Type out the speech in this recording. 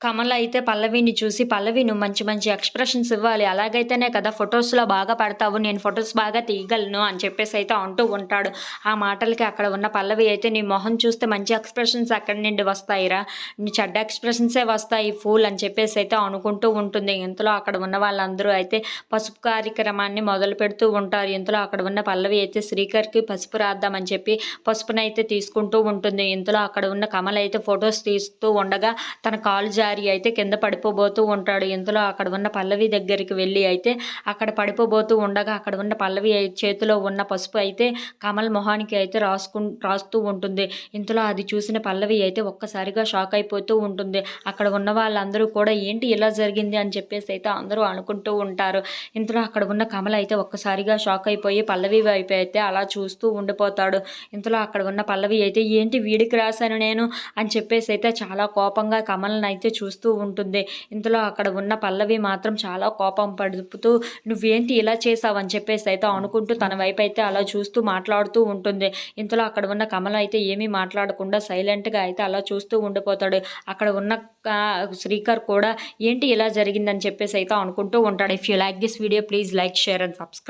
కమల అయితే పల్లవిని చూసి, "పల్లవి నువ్వు మంచి మంచి ఎక్స్‌ప్రెషన్స్ ఇవ్వాలి. అలాగైతేనే కదా ఫోటోస్‌లో బాగా పడతావు. నేను ఫోటోస్ బాగా తీయగలను" అని చెప్పేసైతే అంటూ ఉంటాడు. ఆ మాటలకి అక్కడ ఉన్న పల్లవి అయితే, "నీ మొహం చూస్తే మంచి ఎక్స్‌ప్రెషన్స్ ఎక్కడి నుండి వస్తాయిరా? నీ చెడ్డ ఎక్స్‌ప్రెషన్సే వస్తాయి ఫూల్" అని చెప్పేసైతే అనుకుంటూ ఉంటుంది. ఇంతలో అక్కడ ఉన్న వాళ్ళందరూ అయితే పసుపు కార్యక్రమాన్ని మొదలుపెడుతూ ఉంటారు. ఇంతలో అక్కడ ఉన్న పల్లవి అయితే శ్రీకర్‌కి పసుపు రాద్దామని చెప్పి పసుపునైతే తీసుకుంటూ ఉంటుంది. ఇంతలో అక్కడ ఉన్న కమల అయితే ఫోటోస్ తీస్తూ ఉండగా తన కాలు జారి అయితే కింద పడిపోబోతూ ఉంటాడు. ఇంతలో అక్కడ ఉన్న పల్లవి దగ్గరికి వెళ్ళి అయితే అక్కడ పడిపోబోతూ ఉండగా అక్కడ ఉన్న పల్లవి చేతిలో ఉన్న పసుపు అయితే కమల్ మొహానికి అయితే రాస్తూ ఉంటుంది. ఇంతలో అది చూసిన పల్లవి అయితే ఒక్కసారిగా షాక్ అయిపోతూ ఉంటుంది. అక్కడ ఉన్న వాళ్ళందరూ కూడా ఏంటి ఇలా జరిగింది అని చెప్పేసి అయితే అందరూ అనుకుంటూ ఉంటారు. ఇంతలో అక్కడ ఉన్న కమల్ అయితే ఒక్కసారిగా షాక్ అయిపోయి పల్లవి వైపు అయితే అలా చూస్తూ ఉండిపోతాడు. ఇంతలో అక్కడ ఉన్న పల్లవి అయితే ఏంటి వీడికి రాశాను నేను అని చెప్పేసి అయితే చాలా కోపంగా కమల్ని అయితే చూస్తూ ఉంటుంది. ఇంతలో అక్కడ ఉన్న పల్లవి మాత్రం చాలా కోపం పడుపుతూ నువ్వేంటి ఇలా చేసావు అని చెప్పేసి అయితే అనుకుంటూ తన వైపు అయితే అలా చూస్తూ మాట్లాడుతూ ఉంటుంది. ఇంతలో అక్కడ ఉన్న కమల అయితే ఏమీ మాట్లాడకుండా సైలెంట్గా అయితే అలా చూస్తూ ఉండిపోతాడు. అక్కడ ఉన్న శ్రీకర్ కూడా ఏంటి ఇలా జరిగిందని చెప్పేసి అయితే అనుకుంటూ ఉంటాడు. If you like this video please like, share and subscribe.